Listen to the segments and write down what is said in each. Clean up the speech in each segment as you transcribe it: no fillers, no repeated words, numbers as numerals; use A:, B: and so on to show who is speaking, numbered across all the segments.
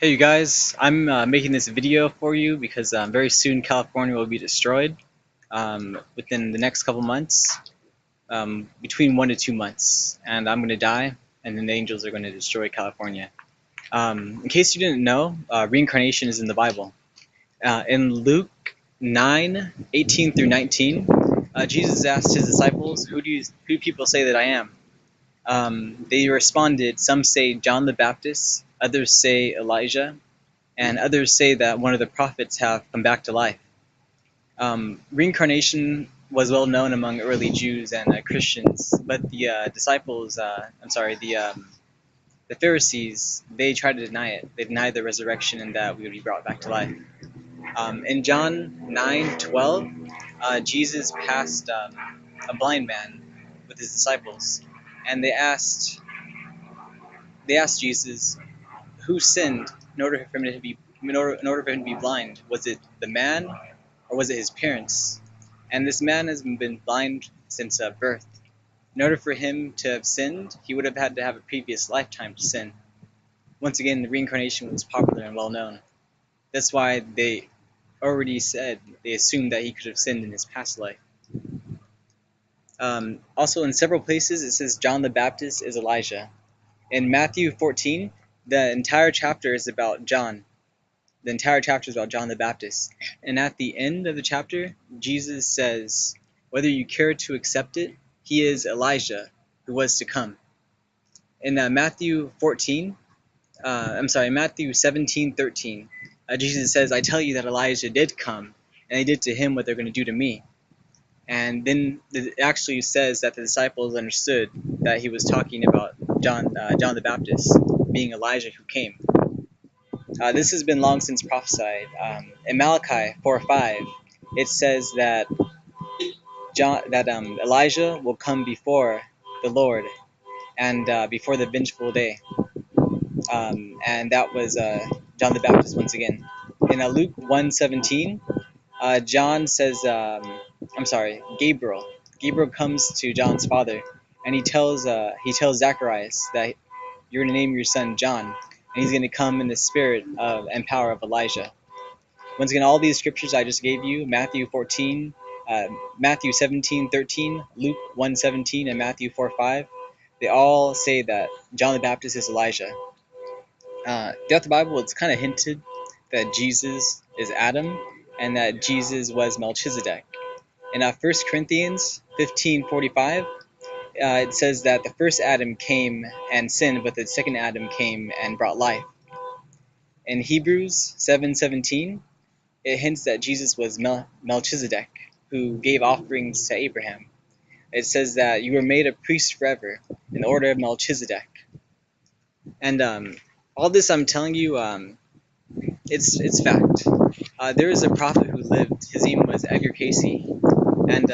A: Hey you guys, I'm making this video for you because very soon California will be destroyed within the next couple months, between 1 to 2 months, and I'm going to die, and then the angels are going to destroy California. In case you didn't know, reincarnation is in the Bible. In Luke 9:18 through 19, Jesus asked his disciples, who do people say that I am? They responded, some say John the Baptist, others say Elijah, and others say that one of the prophets have come back to life. Reincarnation was well known among early Jews and Christians, but the disciples, the Pharisees, they tried to deny it. They denied the resurrection and that we would be brought back to life. In John 9:12, Jesus passed a blind man with his disciples, and they asked Jesus, who sinned in order for him to be blind? Was it the man or was it his parents? And this man has been blind since birth. In order for him to have sinned, he would have had to have a previous lifetime to sin. Once again, the reincarnation was popular and well known. That's why they assumed that he could have sinned in his past life. Also, in several places, it says John the Baptist is Elijah. In Matthew 14, the entire chapter is about John. The entire chapter is about John the Baptist. And at the end of the chapter, Jesus says, whether you care to accept it, he is Elijah who was to come. In Matthew 17:13, Jesus says, I tell you that Elijah did come, and they did to him what they're going to do to me. And then it actually says that the disciples understood that he was talking about John the Baptist being Elijah who came. This has been long since prophesied. In Malachi 4:5, it says that Elijah will come before the Lord and before the vengeful day. And that was John the Baptist once again. In Luke 1:17, John says, Gabriel. Gabriel comes to John's father, and he tells Zacharias that you're going to name your son John, and he's going to come in the spirit and power of Elijah. Once again, all these scriptures I just gave you, Matthew 17:13, Luke 1:17, and Matthew 4:5, they all say that John the Baptist is Elijah. Throughout the Bible, it's kind of hinted that Jesus is Adam and that Jesus was Melchizedek. In 1 Corinthians 15:45, it says that the first Adam came and sinned, but the second Adam came and brought life. In Hebrews 7:17, it hints that Jesus was Melchizedek, who gave offerings to Abraham. It says that you were made a priest forever in the order of Melchizedek. And all this I'm telling you, it's fact. There was a prophet who lived. His name was Edgar Casey, and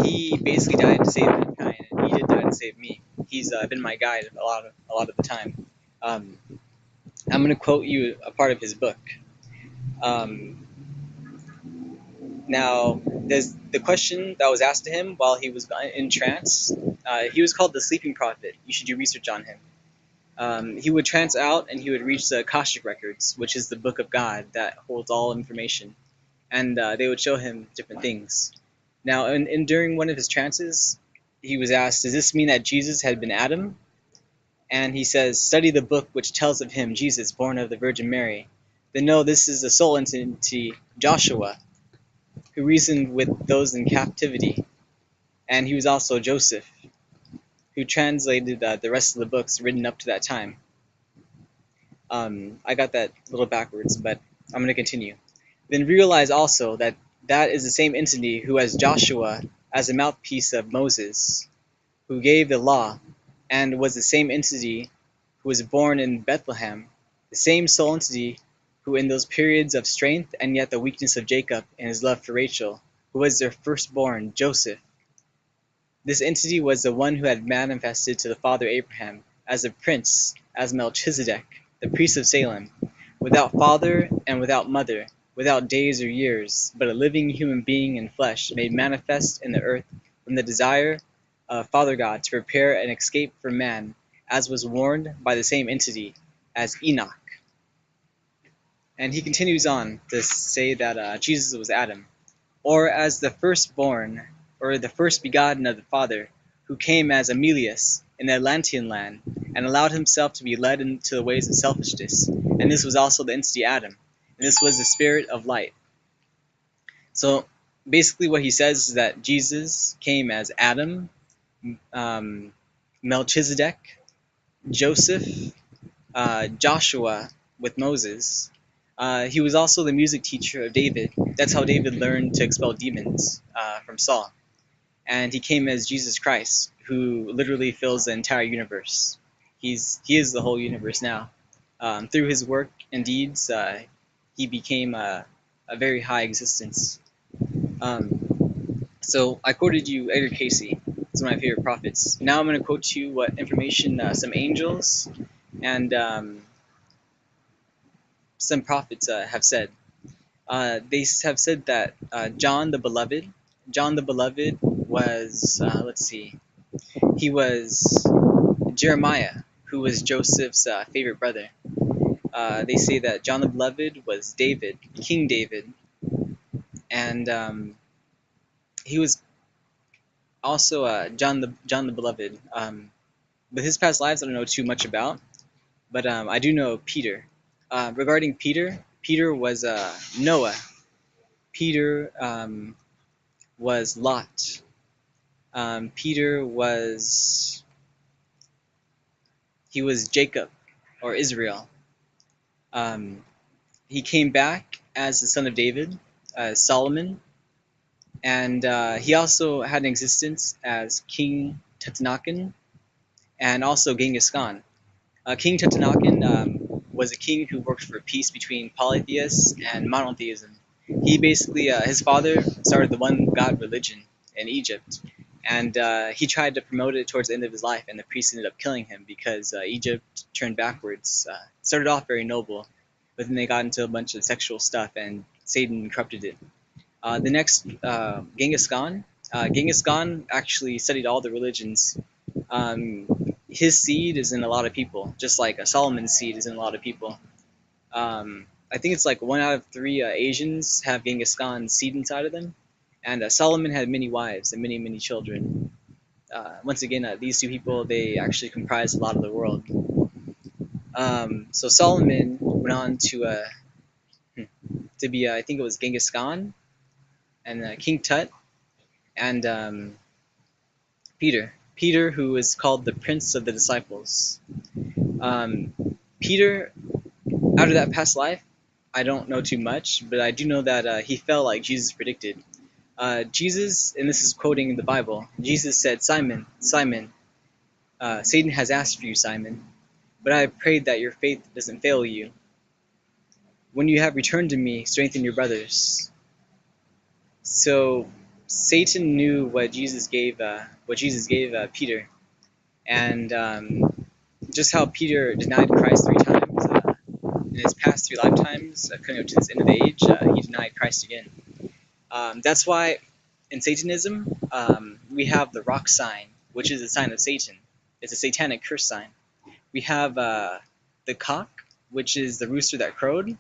A: he basically died to save mankind, and he did die to save me. He's been my guide a lot of the time. I'm going to quote you a part of his book. Now, there's the question that was asked to him while he was in trance. He was called the sleeping prophet. You should do research on him. He would trance out and he would reach the Akashic records, which is the book of God that holds all information, and they would show him different things. Now, during one of his trances, he was asked, does this mean that Jesus had been Adam? And he says, study the book which tells of him, Jesus, born of the Virgin Mary. Then no, this is the soul entity, Joshua, who reasoned with those in captivity. And he was also Joseph, who translated the rest of the books written up to that time. I got that a little backwards, but I'm going to continue. Then realize also that that is the same entity who has Joshua as a mouthpiece of Moses, who gave the law, and was the same entity who was born in Bethlehem, the same soul entity who in those periods of strength and yet the weakness of Jacob and his love for Rachel, who was their firstborn, Joseph. This entity was the one who had manifested to the father Abraham as a prince, as Melchizedek, the priest of Salem, without father and without mother, without days or years, but a living human being in flesh, made manifest in the earth from the desire of Father God to prepare an escape for man, as was warned by the same entity as Enoch. And he continues on to say that Jesus was Adam, or as the firstborn, or the first begotten of the Father, who came as Emilius in the Atlantean land, and allowed himself to be led into the ways of selfishness. And this was also the entity Adam, and this was the spirit of light. So basically, what he says is that Jesus came as Adam, Melchizedek, Joseph, Joshua with Moses. He was also the music teacher of David. That's how David learned to expel demons from Saul. And he came as Jesus Christ, who literally fills the entire universe. He is the whole universe now. Through his work and deeds, he became a very high existence. So I quoted you Edgar Casey. It's one of my favorite prophets. Now I'm going to quote you what information some angels and some prophets have said. They have said that John the Beloved was, let's see, he was Jeremiah, who was Joseph's favorite brother. They say that John the Beloved was David, King David, and he was also John the Beloved. But his past lives I don't know too much about, but I do know Peter. Regarding Peter, Peter was Noah. Peter was Lot. Peter was he was Jacob or Israel. Um, he came back as the son of David, Solomon, and he also had an existence as King Tutanakan and also Genghis Khan. King Tutanakan was a king who worked for peace between polytheists and monotheism. He basically, his father started the one God religion in Egypt, and he tried to promote it towards the end of his life, and the priests ended up killing him because Egypt turned backwards. Started off very noble, but then they got into a bunch of sexual stuff, and Satan corrupted it. The next, Genghis Khan actually studied all the religions. His seed is in a lot of people, just like Solomon's seed is in a lot of people. I think it's like 1 out of 3 Asians have Genghis Khan's seed inside of them, and Solomon had many wives and many children. Once again, these two people they actually comprise a lot of the world. So Solomon went on to be I think it was Genghis Khan and King Tut and Peter, who is called the Prince of the Disciples. Um, Peter, out of that past life, I don't know too much, but I do know that he fell like Jesus predicted. Jesus, and this is quoting the Bible, Jesus said, Simon, Simon, Satan has asked for you, Simon, but I have prayed that your faith doesn't fail you. When you have returned to me, strengthen your brothers. So Satan knew what Jesus gave Peter, and just how Peter denied Christ 3 times in his past 3 lifetimes, coming up to this end of the age, he denied Christ again. That's why in Satanism we have the rock sign, which is a sign of Satan. It's a satanic curse sign. We have the cock, which is the rooster that crowed,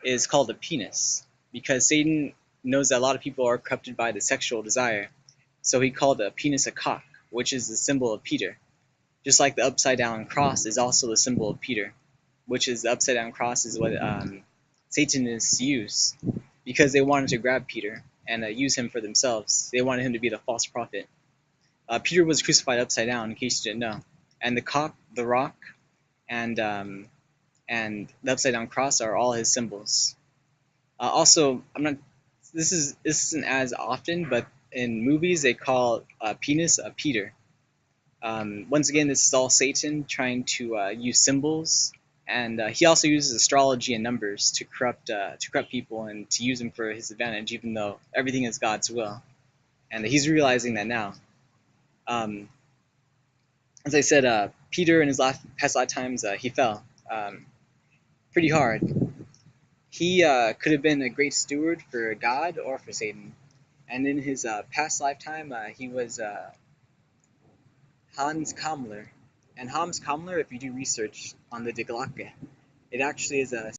A: is called a penis because Satan knows that a lot of people are corrupted by the sexual desire. So he called a penis a cock, which is the symbol of Peter. Just like the upside down cross is also the symbol of Peter, which is the upside down cross is what Satanists use because they wanted to grab Peter and use him for themselves. They wanted him to be the false prophet. Peter was crucified upside down, in case you didn't know, and the cock, the rock, and the upside down cross are all his symbols. Also, I'm not. This isn't as often, but in movies they call penis a Peter. Once again, this is all Satan trying to use symbols, and he also uses astrology and numbers to corrupt people and to use them for his advantage, even though everything is God's will, and he's realizing that now. Um, as I said, Peter in his past lifetimes he fell pretty hard. He could have been a great steward for God or for Satan, and in his past lifetime he was Hans Kammler. And Hans Kammler, if you do research on the De Glocke, it actually is a